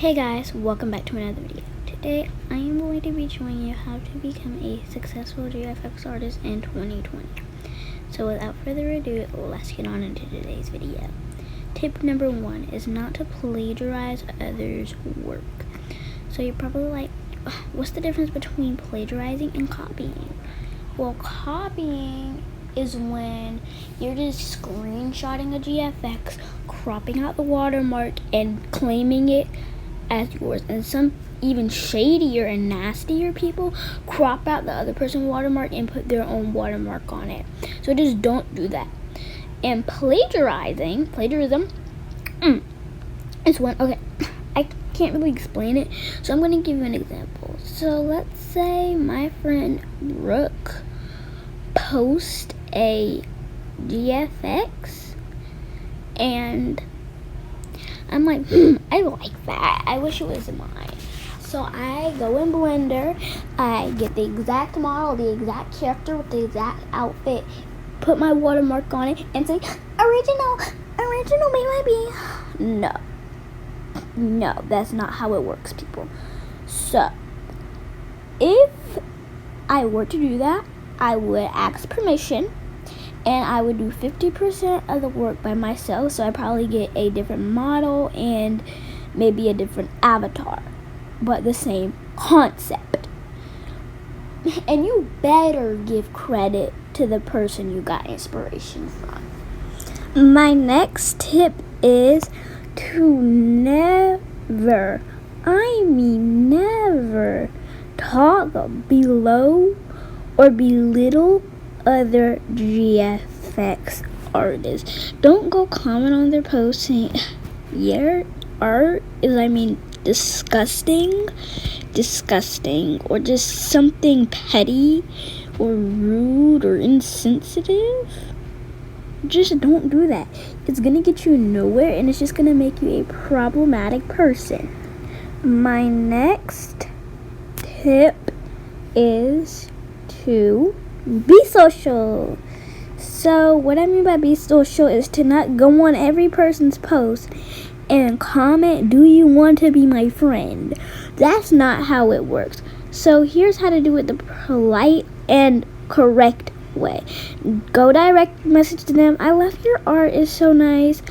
Hey guys, welcome back to another video. Today I am going to be showing you how to become a successful GFX artist in 2020. So without further ado, let's get on into today's video. Tip number 1 is not to plagiarize others' work. So you're probably like, what's the difference between plagiarizing and copying? Well, copying is when you're just screenshotting a GFX, cropping out the watermark, and claiming it as yours. And some even shadier and nastier people crop out the other person's watermark and put their own watermark on it. So just don't do that. And plagiarism is when, okay, I can't really explain it, so I'm going to give you an example. So let's say my friend Brooke posts a GFX and I'm like, I like that. I wish it was mine. So I go in Blender, I get the exact model, the exact character with the exact outfit, put my watermark on it, and say, original baby. No, that's not how it works, people. So, if I were to do that, I would ask permission, and I would do 50% of the work by myself, so I probably get a different model and maybe a different avatar, but the same concept. And you better give credit to the person you got inspiration from. My next tip is to never talk below or belittle other GFX artists. Don't go comment on their posts saying your art is disgusting, or just something petty or rude or insensitive. Just don't do that. It's gonna get you nowhere, and it's just gonna make you a problematic person. My next tip is to be social. So what I mean by be social is to not go on every person's post and comment, do you want to be my friend? That's not how it works. So here's how to do it the polite and correct way. Go direct message to them. I love your art, is so nice.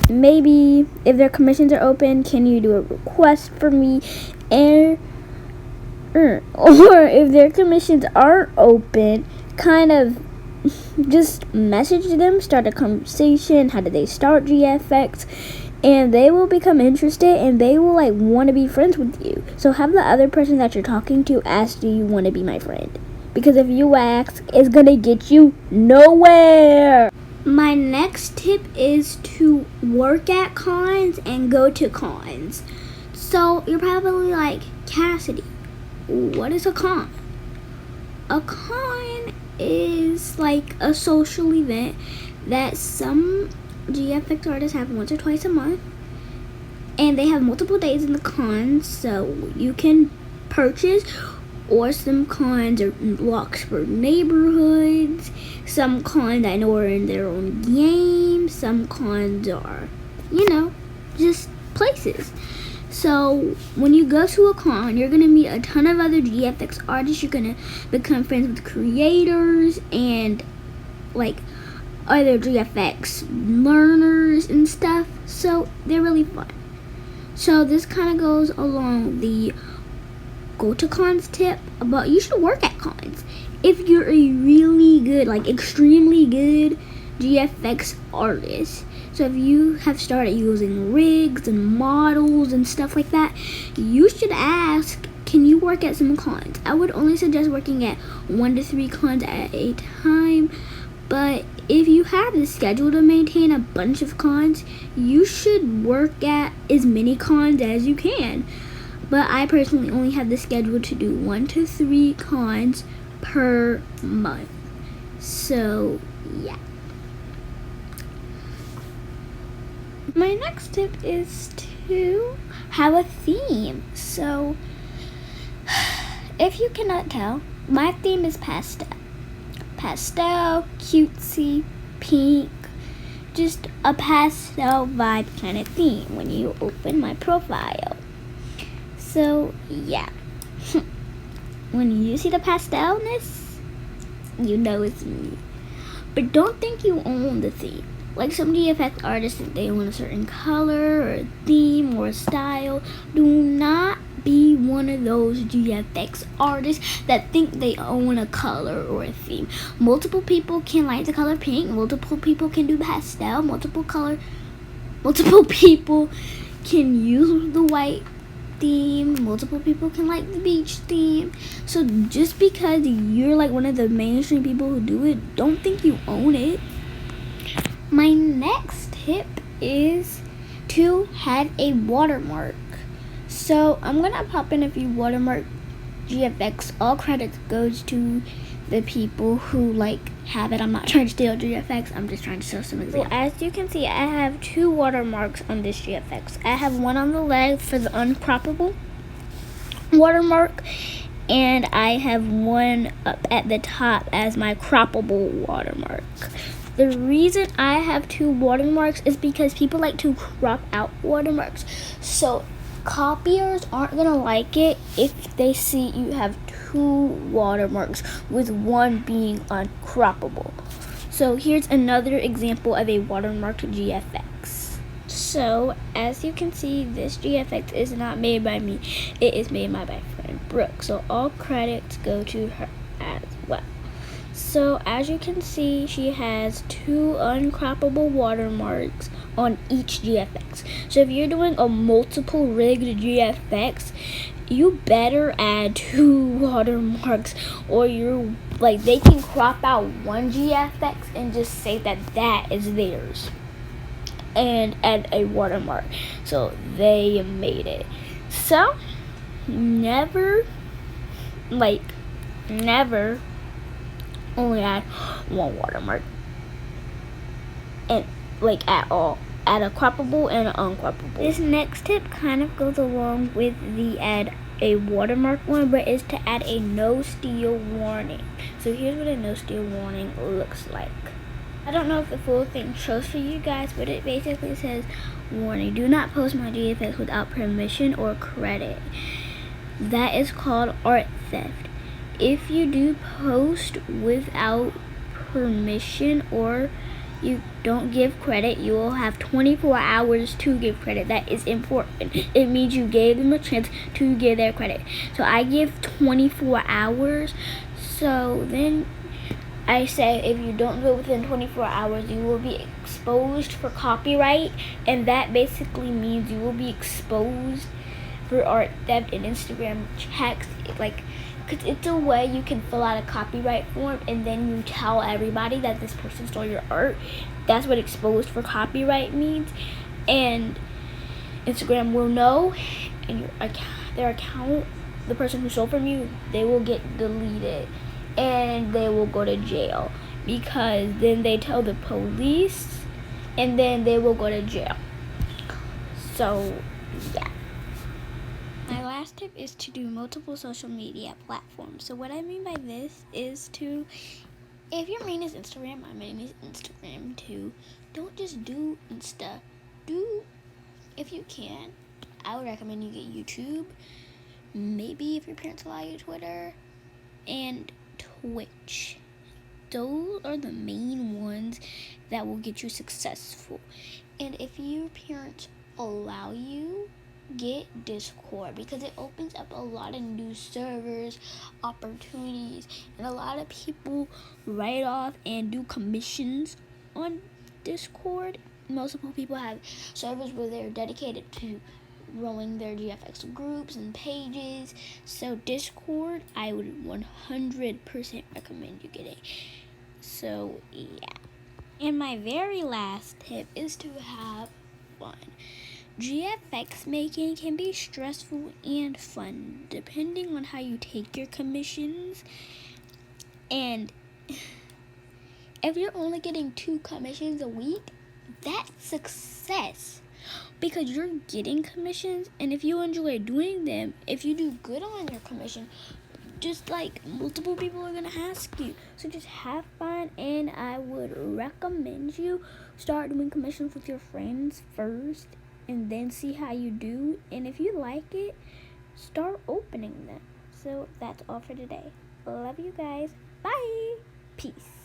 Maybe if their commissions are open, can you do a request for me? Or if their commissions aren't open, kind of just message them, start a conversation. How did they start GFX? And they will become interested, and they will want to be friends with you. So have the other person that you're talking to ask, do you want to be my friend? Because if you ask, it's gonna get you nowhere. My next tip is to work at cons and go to cons. So you're probably like, Cassidy, what is a con? A con is like a social event that some GFX artists have once or twice a month, and they have multiple days in the cons, so you can purchase, or some cons are in Locksburg neighborhoods, some cons I know are in their own games, some cons are, just places. So when you go to a con, you're going to meet a ton of other GFX artists. You're going to become friends with creators and other GFX learners and stuff. So they're really fun. So this kind of goes along the go to cons tip, but you should work at cons. If you're a really good, extremely good GFX artist, so if you have started using rigs and models and stuff like that, you should ask, can you work at some cons? I would only suggest working at 1 to 3 cons at a time, but if you have the schedule to maintain a bunch of cons, you should work at as many cons as you can. But I personally only have the schedule to do 1 to 3 cons per month. So, yeah. My next tip is to have a theme. So, if you cannot tell, my theme is pastel. Pastel, cutesy, pink, just a pastel vibe kind of theme when you open my profile. So yeah, when you see the pastelness, you know it's me. But don't think you own the theme. Like some GFX artists think they own a certain color or a theme or a style. Do not be one of those GFX artists that think they own a color or a theme. Multiple people can like the color pink. Multiple people can do pastel. Multiple people can use the white theme. Multiple people can like the beach theme. So just because you're like one of the mainstream people who do it, don't think you own it. My next tip is to have a watermark. So I'm gonna pop in a few watermark GFX. All credits goes to the people who have it. I'm not trying to steal GFX. I'm just trying to show some examples. So as you can see, I have 2 watermarks on this GFX. I have one on the leg for the uncroppable watermark, and I have one up at the top as my croppable watermark. The reason I have 2 watermarks is because people like to crop out watermarks. So copiers aren't gonna like it if they see you have 2 watermarks with one being uncroppable. So here's another example of a watermarked GFX. So as you can see, this GFX is not made by me. It is made by my friend Brooke. So all credits go to her as well. So as you can see, she has 2 uncroppable watermarks on each GFX. So if you're doing a multiple rigged GFX, you better add 2 watermarks, or they can crop out one GFX and just say that is theirs and add a watermark. So they made it. So never only add 1 watermark, and at all. Add a croppable and an uncroppable. This next tip kind of goes along with the add a watermark one, but is to add a no steal warning. So here's what a no steal warning looks like. I don't know if the full thing shows for you guys, but it basically says, warning, do not post my GFX without permission or credit. That is called art theft. If you do post without permission or you don't give credit, you will have 24 hours to give credit. That is important. It means you gave them a chance to give their credit. So I give 24 hours. So then I say if you don't do it within 24 hours, you will be exposed for copyright. And that basically means you will be exposed for art theft, and Instagram checks because it's a way you can fill out a copyright form and then you tell everybody that this person stole your art. That's what exposed for copyright means, and Instagram will know, and their account, the person who stole from you, they will get deleted and they will go to jail, because then they tell the police and then they will go to jail. So yeah. My last tip is to do multiple social media platforms. So what I mean by this is if your main is Instagram, my main is Instagram too. Don't just do Insta. If you can, I would recommend you get YouTube. Maybe if your parents allow you, Twitter and Twitch. Those are the main ones that will get you successful. And if your parents allow you, get Discord, because it opens up a lot of new servers, opportunities, and a lot of people write off and do commissions on Discord. Multiple people have servers where they're dedicated to growing their GFX groups and pages. So Discord, I would 100% recommend you getting. So yeah. And my very last tip is to have fun. GFX making can be stressful and fun depending on how you take your commissions. And if you're only getting 2 commissions a week, that's success, because you're getting commissions, and if you enjoy doing them, if you do good on your commission, just like multiple people are gonna ask you. So just have fun, and I would recommend you start doing commissions with your friends first and then see how you do, and if you like it, start opening them. So that's all for today. Love you guys. Bye. Peace.